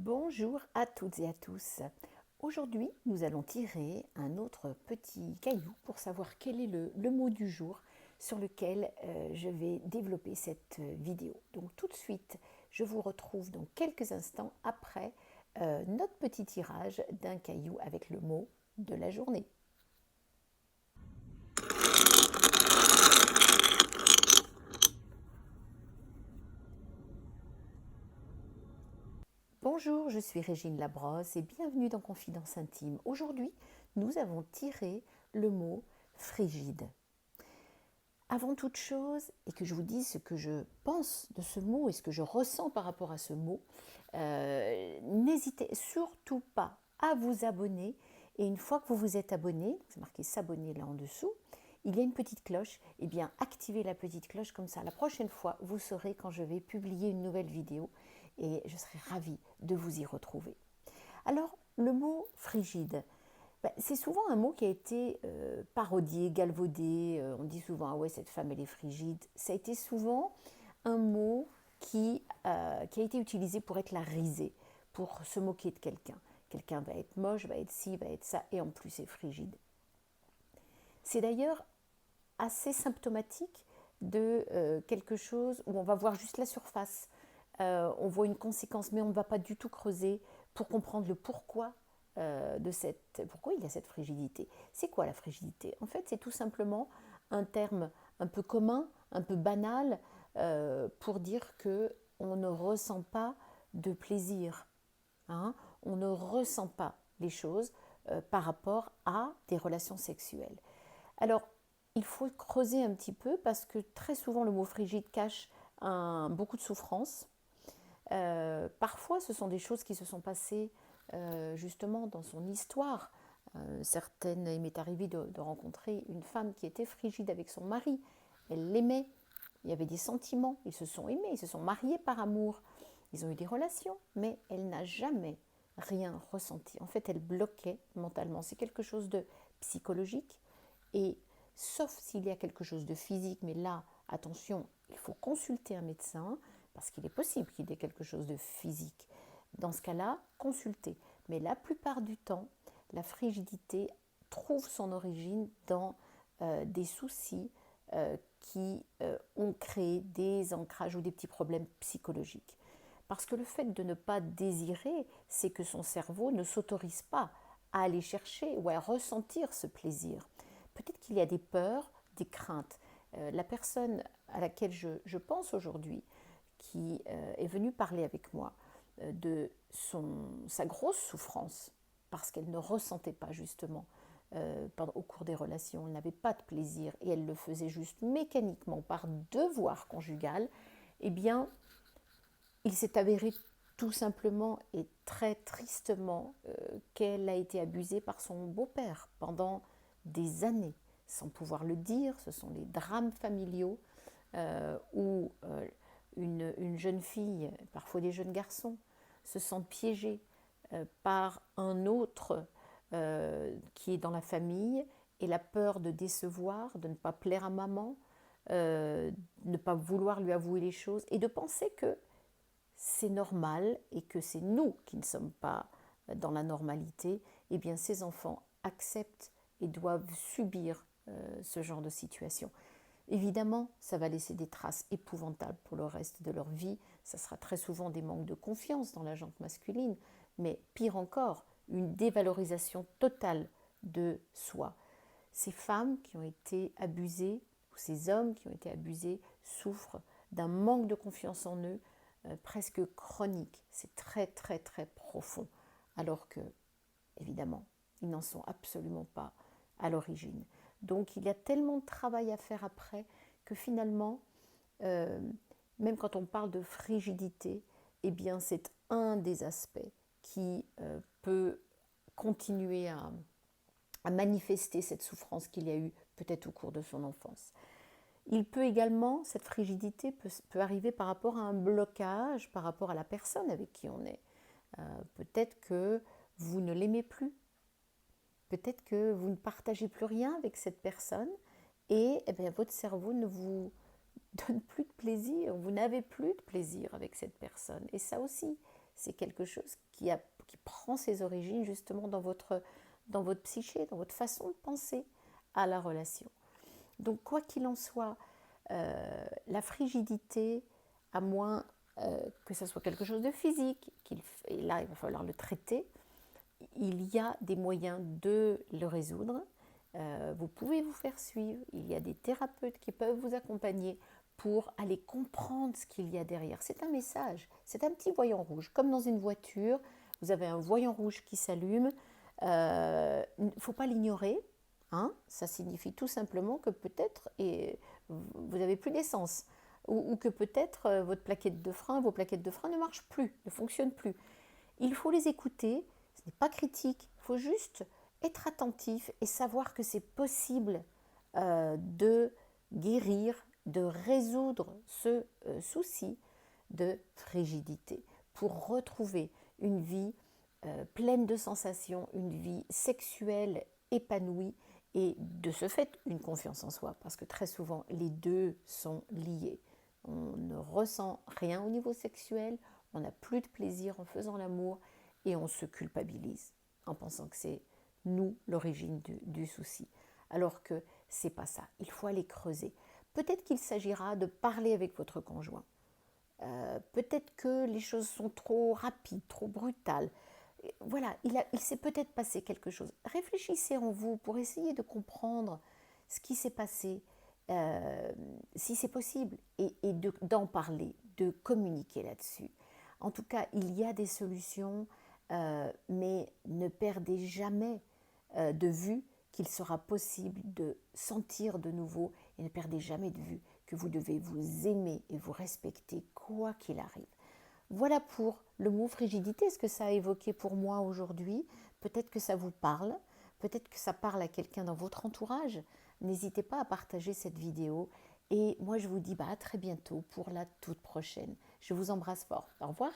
Bonjour à toutes et à tous. Aujourd'hui, nous allons tirer un autre petit caillou pour savoir quel est le mot du jour sur lequel je vais développer cette vidéo. Donc tout de suite, je vous retrouve dans quelques instants après notre petit tirage d'un caillou avec le mot de la journée. Bonjour, je suis Régine Labrosse et bienvenue dans Confidence Intime. Aujourd'hui, nous avons tiré le mot frigide. Avant toute chose, et que je vous dise ce que je pense de ce mot et ce que je ressens par rapport à ce mot, n'hésitez surtout pas à vous abonner. Et une fois que vous vous êtes abonné, c'est marqué s'abonner là en dessous, il y a une petite cloche. Et bien activez la petite cloche comme ça. La prochaine fois, vous saurez quand je vais publier une nouvelle vidéo et je serai ravie de vous y retrouver. Alors, le mot frigide. C'est souvent un mot qui a été parodié, galvaudé. On dit souvent ah ouais, cette femme elle est frigide. Ça a été souvent un mot qui a été utilisé pour être la risée, pour se moquer de quelqu'un. Quelqu'un va être moche, va être ci, va être ça, et en plus c'est frigide. C'est d'ailleurs assez symptomatique de quelque chose où on va voir juste la surface. On voit une conséquence, mais on ne va pas du tout creuser pour comprendre le pourquoi pourquoi il y a cette frigidité. C'est quoi la frigidité? En fait, c'est tout simplement un terme un peu commun, un peu banal, pour dire que on ne ressent pas de plaisir. Hein. On ne ressent pas les choses par rapport à des relations sexuelles. Alors, il faut creuser un petit peu parce que très souvent le mot frigide cache beaucoup de souffrance. Parfois, ce sont des choses qui se sont passées justement dans son histoire. Il m'est arrivé de rencontrer une femme qui était frigide avec son mari. Elle l'aimait, il y avait des sentiments, ils se sont aimés, ils se sont mariés par amour. Ils ont eu des relations, mais elle n'a jamais rien ressenti. En fait, elle bloquait mentalement. C'est quelque chose de psychologique. Et sauf s'il y a quelque chose de physique, mais là, attention, il faut consulter un médecin, parce qu'il est possible qu'il y ait quelque chose de physique. Dans ce cas-là, consultez. Mais la plupart du temps, la frigidité trouve son origine dans des soucis qui ont créé des ancrages ou des petits problèmes psychologiques. Parce que le fait de ne pas désirer, c'est que son cerveau ne s'autorise pas à aller chercher ou à ressentir ce plaisir. Peut-être qu'il y a des peurs, des craintes. La personne à laquelle je pense aujourd'hui, qui est venue parler avec moi de sa grosse souffrance, parce qu'elle ne ressentait pas justement au cours des relations, elle n'avait pas de plaisir et elle le faisait juste mécaniquement par devoir conjugal, eh bien, il s'est avéré tout simplement et très tristement qu'elle a été abusée par son beau-père pendant des années, sans pouvoir le dire. Ce sont les drames familiaux où une jeune fille, parfois des jeunes garçons, se sentent piégés par un autre qui est dans la famille, et la peur de décevoir, de ne pas plaire à maman, ne pas vouloir lui avouer les choses, et de penser que c'est normal et que c'est nous qui ne sommes pas dans la normalité, eh bien ces enfants acceptent et doivent subir ce genre de situation. Évidemment, ça va laisser des traces épouvantables pour le reste de leur vie. Ça sera très souvent des manques de confiance dans la gente masculine, mais pire encore, une dévalorisation totale de soi. Ces femmes qui ont été abusées, ou ces hommes qui ont été abusés, souffrent d'un manque de confiance en eux presque chronique. C'est très très très profond, alors que, évidemment, ils n'en sont absolument pas à l'origine. Donc il y a tellement de travail à faire après que finalement, euh, même quand on parle de frigidité, eh bien c'est un des aspects qui peut continuer à manifester cette souffrance qu'il y a eu peut-être au cours de son enfance. Il peut également, cette frigidité peut arriver par rapport à un blocage, par rapport à la personne avec qui on est. Peut-être que vous ne l'aimez plus, peut-être que vous ne partagez plus rien avec cette personne et eh bien, votre cerveau ne vous donne plus de plaisir, vous n'avez plus de plaisir avec cette personne. Et ça aussi, c'est quelque chose qui prend ses origines justement dans votre psyché, dans votre façon de penser à la relation. Donc quoi qu'il en soit, la frigidité, à moins que ça soit quelque chose de physique, et là il va falloir le traiter, il y a des moyens de le résoudre. Vous pouvez vous faire suivre, il y a des thérapeutes qui peuvent vous accompagner pour aller comprendre ce qu'il y a derrière. C'est un message, c'est un petit voyant rouge, comme dans une voiture, vous avez un voyant rouge qui s'allume, il ne faut pas l'ignorer, hein, ça signifie tout simplement que peut-être vous n'avez plus d'essence, ou que peut-être vos plaquettes de frein ne marchent plus, ne fonctionnent plus. Il faut les écouter, ce n'est pas critique, il faut juste être attentif et savoir que c'est possible de guérir, de résoudre ce souci de frigidité pour retrouver une vie pleine de sensations, une vie sexuelle épanouie et de ce fait une confiance en soi, parce que très souvent les deux sont liés. On ne ressent rien au niveau sexuel, on n'a plus de plaisir en faisant l'amour et on se culpabilise en pensant que c'est nous l'origine du souci. Alors que c'est pas ça, il faut aller creuser. Peut-être qu'il s'agira de parler avec votre conjoint. Peut-être que les choses sont trop rapides, trop brutales. Voilà, il s'est peut-être passé quelque chose. Réfléchissez en vous pour essayer de comprendre ce qui s'est passé, si c'est possible, et d'en parler, de communiquer là-dessus. En tout cas, il y a des solutions, mais ne perdez jamais de vue qu'il sera possible de sentir de nouveau, et ne perdez jamais de vue que vous devez vous aimer et vous respecter quoi qu'il arrive. Voilà pour le mot frigidité, ce que ça a évoqué pour moi aujourd'hui. Peut-être que ça vous parle, peut-être que ça parle à quelqu'un dans votre entourage. N'hésitez pas à partager cette vidéo et moi je vous dis à très bientôt pour la toute prochaine. Je vous embrasse fort. Au revoir.